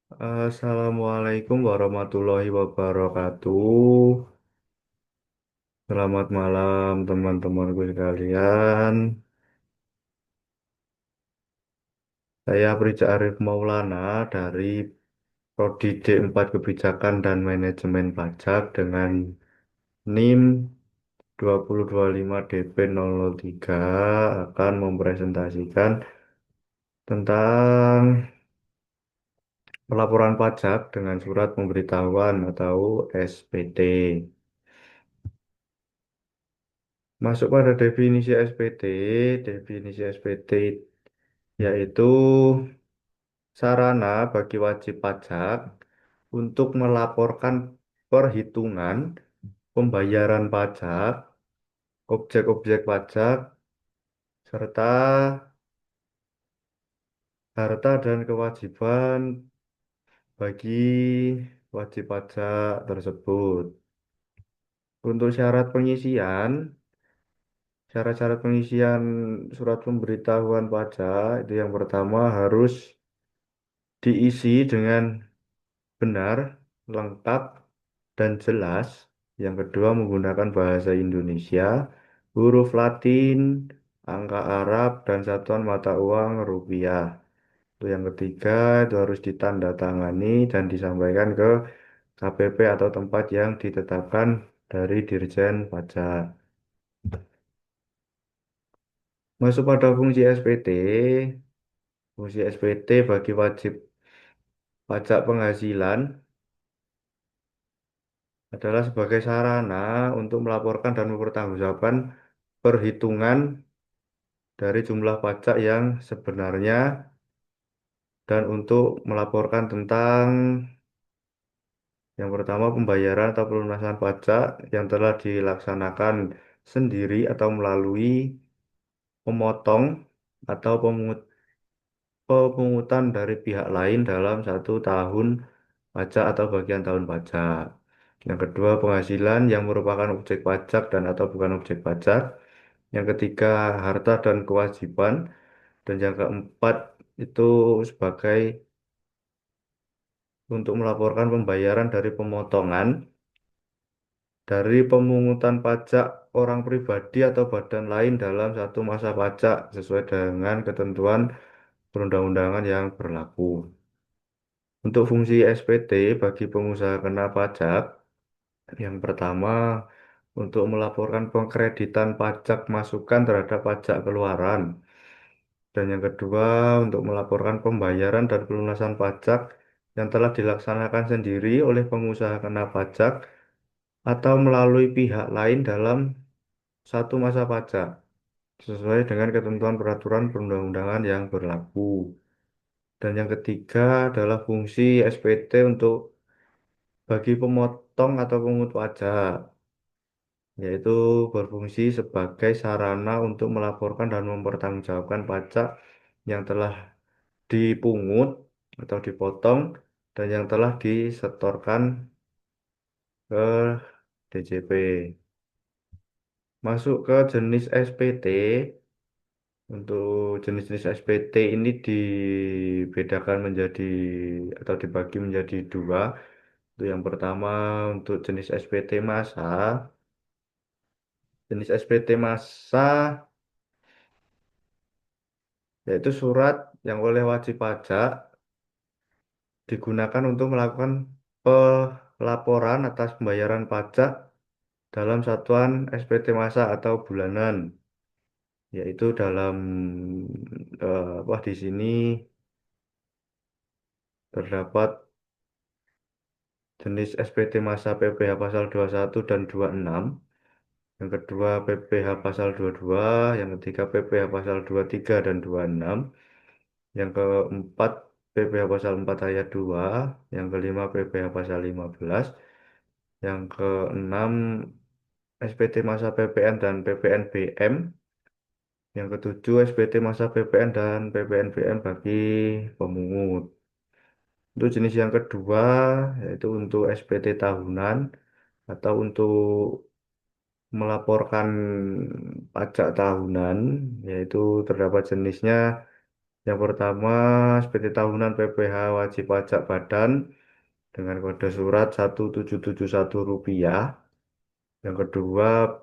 Assalamualaikum warahmatullahi wabarakatuh. Selamat malam teman-temanku sekalian. Saya Prija Arif Maulana dari Prodi D4 Kebijakan dan Manajemen Pajak dengan NIM 2025 DP 003 akan mempresentasikan tentang pelaporan pajak dengan surat pemberitahuan atau SPT. Masuk pada definisi SPT. Definisi SPT yaitu sarana bagi wajib pajak untuk melaporkan perhitungan pembayaran pajak, objek-objek pajak, serta harta dan kewajiban bagi wajib pajak tersebut. Untuk syarat-syarat pengisian surat pemberitahuan pajak itu yang pertama harus diisi dengan benar, lengkap, dan jelas. Yang kedua menggunakan bahasa Indonesia, huruf Latin, angka Arab, dan satuan mata uang rupiah. Itu yang ketiga itu harus ditandatangani dan disampaikan ke KPP atau tempat yang ditetapkan dari Dirjen Pajak. Masuk pada fungsi SPT. Fungsi SPT bagi wajib pajak penghasilan adalah sebagai sarana untuk melaporkan dan mempertanggungjawabkan perhitungan dari jumlah pajak yang sebenarnya dan untuk melaporkan tentang yang pertama pembayaran atau pelunasan pajak yang telah dilaksanakan sendiri atau melalui pemotong atau pemungutan dari pihak lain dalam 1 tahun pajak atau bagian tahun pajak. Yang kedua, penghasilan yang merupakan objek pajak dan atau bukan objek pajak. Yang ketiga, harta dan kewajiban. Dan yang keempat, itu sebagai untuk melaporkan pembayaran dari pemotongan dari pemungutan pajak orang pribadi atau badan lain dalam 1 masa pajak sesuai dengan ketentuan perundang-undangan yang berlaku. Untuk fungsi SPT bagi pengusaha kena pajak, yang pertama untuk melaporkan pengkreditan pajak masukan terhadap pajak keluaran. Dan yang kedua, untuk melaporkan pembayaran dan pelunasan pajak yang telah dilaksanakan sendiri oleh pengusaha kena pajak atau melalui pihak lain dalam 1 masa pajak, sesuai dengan ketentuan peraturan perundang-undangan yang berlaku. Dan yang ketiga adalah fungsi SPT untuk bagi pemotong atau pemungut pajak, yaitu berfungsi sebagai sarana untuk melaporkan dan mempertanggungjawabkan pajak yang telah dipungut atau dipotong dan yang telah disetorkan ke DJP. Masuk ke jenis SPT. Untuk jenis-jenis SPT ini dibedakan menjadi atau dibagi menjadi dua. Itu yang pertama untuk jenis SPT massa. Jenis SPT massa yaitu surat yang oleh wajib pajak digunakan untuk melakukan pelaporan atas pembayaran pajak dalam satuan SPT massa atau bulanan, yaitu dalam apa di sini terdapat jenis SPT massa PPh pasal 21 dan 26, yang kedua PPh pasal 22, yang ketiga PPh pasal 23 dan 26, yang keempat PPh pasal 4 ayat 2, yang kelima PPh pasal 15, yang keenam SPT masa PPN dan PPNBM, yang ketujuh SPT masa PPN dan PPNBM bagi pemungut. Untuk jenis yang kedua yaitu untuk SPT tahunan atau untuk melaporkan pajak tahunan, yaitu terdapat jenisnya Yang pertama, SPT tahunan PPh wajib pajak badan dengan kode surat 1771 rupiah. Yang kedua,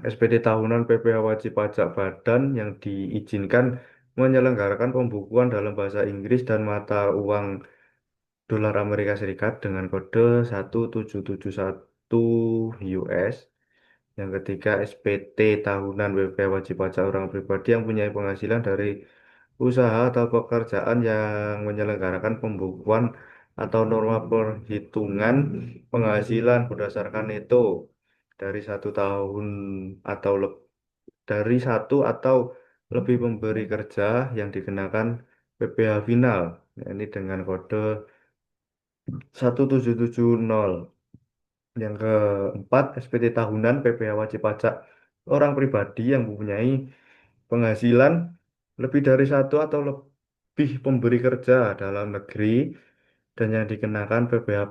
SPT tahunan PPh wajib pajak badan yang diizinkan menyelenggarakan pembukuan dalam bahasa Inggris dan mata uang dolar Amerika Serikat dengan kode 1771 US. Yang ketiga, SPT tahunan WP wajib pajak orang pribadi yang punya penghasilan dari usaha atau pekerjaan yang menyelenggarakan pembukuan atau norma perhitungan penghasilan berdasarkan itu dari 1 tahun atau dari 1 atau lebih pemberi kerja yang dikenakan PPh final. Nah, ini dengan kode 1770. Yang keempat, SPT tahunan PPh wajib pajak orang pribadi yang mempunyai penghasilan lebih dari 1 atau lebih pemberi kerja dalam negeri dan yang dikenakan PPh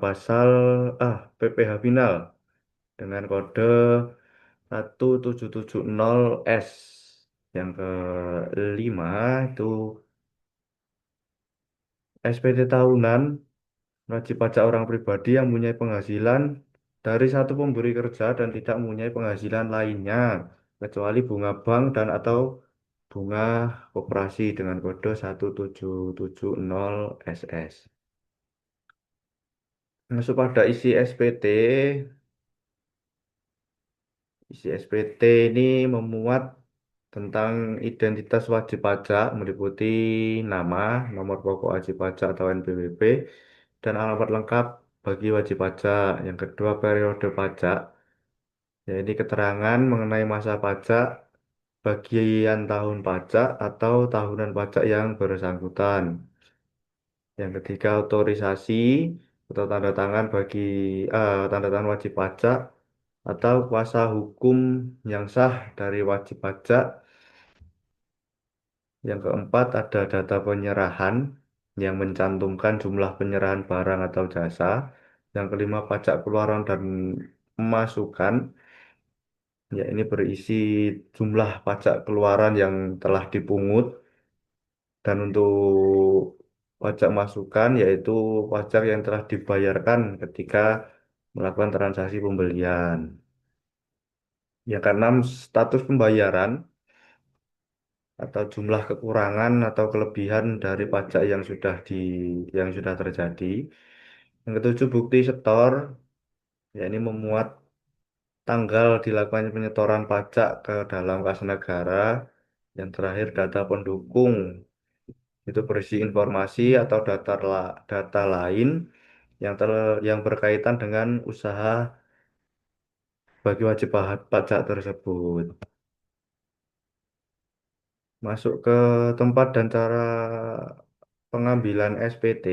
final dengan kode 1770S. Yang kelima itu SPT tahunan wajib pajak orang pribadi yang mempunyai penghasilan dari 1 pemberi kerja dan tidak mempunyai penghasilan lainnya, kecuali bunga bank dan atau bunga koperasi dengan kode 1770 SS. Masuk pada isi SPT ini memuat tentang identitas wajib pajak meliputi nama, nomor pokok wajib pajak atau NPWP, dan alamat lengkap bagi wajib pajak. Yang kedua, periode pajak, yaitu keterangan mengenai masa pajak, bagian tahun pajak, atau tahunan pajak yang bersangkutan. Yang ketiga, otorisasi atau tanda tangan wajib pajak atau kuasa hukum yang sah dari wajib pajak. Yang keempat, ada data penyerahan yang mencantumkan jumlah penyerahan barang atau jasa. Yang kelima, pajak keluaran dan pemasukan. Ya, ini berisi jumlah pajak keluaran yang telah dipungut dan untuk pajak masukan yaitu pajak yang telah dibayarkan ketika melakukan transaksi pembelian. Yang keenam, status pembayaran atau jumlah kekurangan atau kelebihan dari pajak yang sudah terjadi. Yang ketujuh, bukti setor, ya ini memuat tanggal dilakukannya penyetoran pajak ke dalam kas negara. Yang terakhir, data pendukung, itu berisi informasi atau data lain yang berkaitan dengan usaha bagi wajib pajak tersebut. Masuk ke tempat dan cara pengambilan SPT.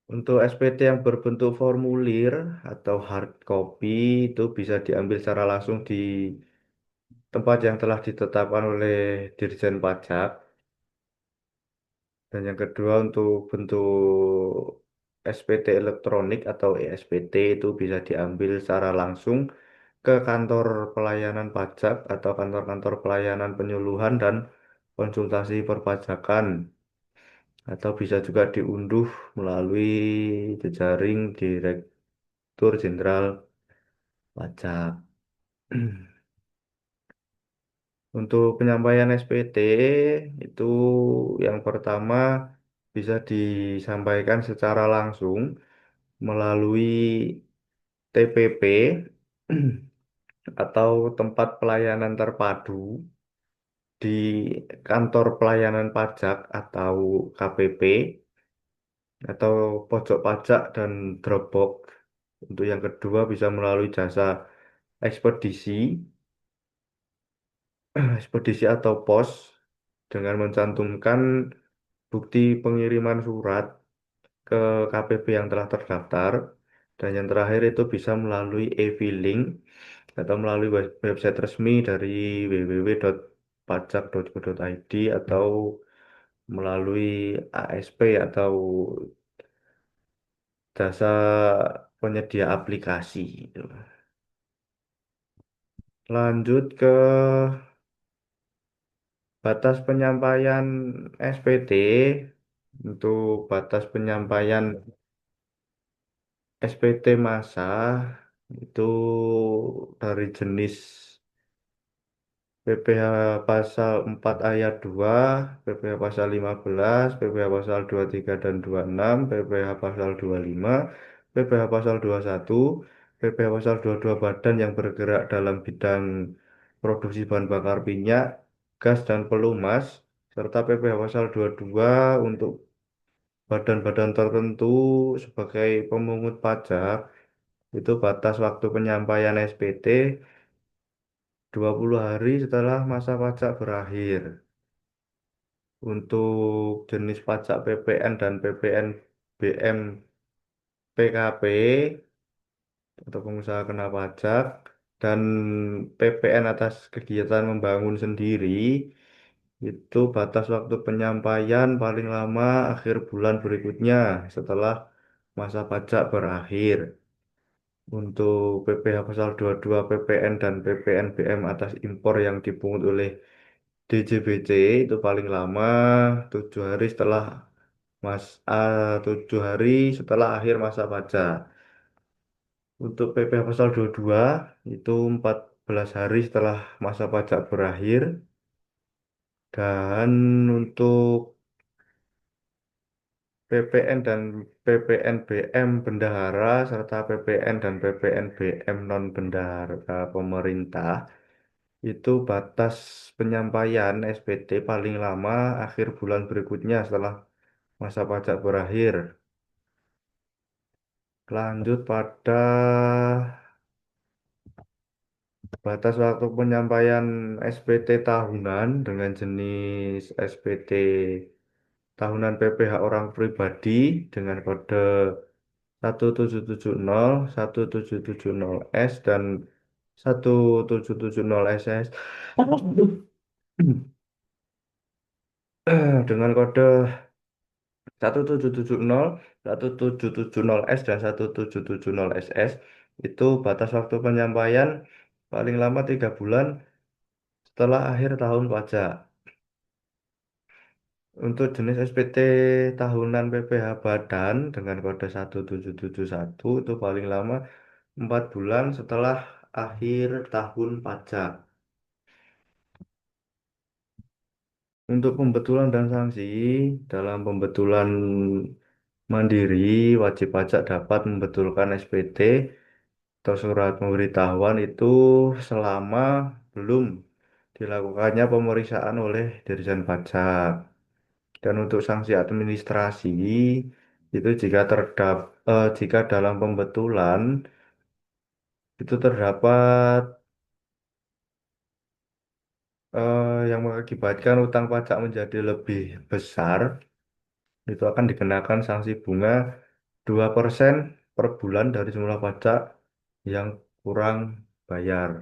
Untuk SPT yang berbentuk formulir atau hard copy itu bisa diambil secara langsung di tempat yang telah ditetapkan oleh Dirjen Pajak. Dan yang kedua, untuk bentuk SPT elektronik atau ESPT itu bisa diambil secara langsung ke kantor pelayanan pajak atau kantor-kantor pelayanan penyuluhan dan konsultasi perpajakan, atau bisa juga diunduh melalui jejaring Direktur Jenderal Pajak. Untuk penyampaian SPT itu yang pertama bisa disampaikan secara langsung melalui TPP atau tempat pelayanan terpadu di kantor pelayanan pajak atau KPP atau pojok pajak dan Dropbox. Untuk yang kedua bisa melalui jasa ekspedisi, ekspedisi atau pos dengan mencantumkan bukti pengiriman surat ke KPP yang telah terdaftar. Dan yang terakhir itu bisa melalui e-filing atau melalui website resmi dari www.pajak.go.id atau melalui ASP atau jasa penyedia aplikasi gitu. Lanjut ke batas penyampaian SPT untuk batas penyampaian SPT massa itu dari jenis PPh pasal 4 ayat 2, PPh pasal 15, PPh pasal 23 dan 26, PPh pasal 25, PPh pasal 21, PPh pasal 22 badan yang bergerak dalam bidang produksi bahan bakar minyak, gas dan pelumas, serta PPh pasal 22 untuk badan-badan tertentu sebagai pemungut pajak, itu batas waktu penyampaian SPT 20 hari setelah masa pajak berakhir. Untuk jenis pajak PPN dan PPNBM PKP atau pengusaha kena pajak dan PPN atas kegiatan membangun sendiri itu batas waktu penyampaian paling lama akhir bulan berikutnya setelah masa pajak berakhir. Untuk PPh pasal 22 PPN dan PPNBM atas impor yang dipungut oleh DJBC itu paling lama 7 hari setelah 7 hari setelah akhir masa pajak. Untuk PPh pasal 22 itu 14 hari setelah masa pajak berakhir. Dan untuk PPN dan PPNBM bendahara serta PPN dan PPNBM non bendahara pemerintah itu batas penyampaian SPT paling lama akhir bulan berikutnya setelah masa pajak berakhir. Lanjut pada batas waktu penyampaian SPT tahunan dengan jenis SPT tahunan PPh orang pribadi dengan kode 1770, 1770S dan 1770 SS dengan kode 1770, 1770S dan 1770SS itu batas waktu penyampaian paling lama 3 bulan setelah akhir tahun pajak. Untuk jenis SPT tahunan PPh Badan dengan kode 1771 itu paling lama 4 bulan setelah akhir tahun pajak. Untuk pembetulan dan sanksi, dalam pembetulan mandiri, wajib pajak dapat membetulkan SPT atau surat pemberitahuan itu selama belum dilakukannya pemeriksaan oleh Dirjen Pajak. Dan untuk sanksi administrasi itu jika dalam pembetulan itu terdapat yang mengakibatkan utang pajak menjadi lebih besar, itu akan dikenakan sanksi bunga 2% per bulan dari jumlah pajak yang kurang bayar.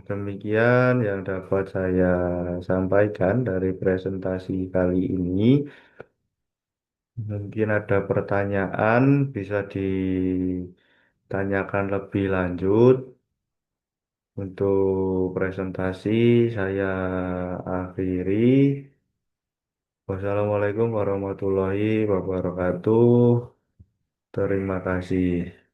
Demikian yang dapat saya sampaikan dari presentasi kali ini. Mungkin ada pertanyaan bisa ditanyakan lebih lanjut. Untuk presentasi saya akhiri. Wassalamualaikum warahmatullahi wabarakatuh. Terima kasih.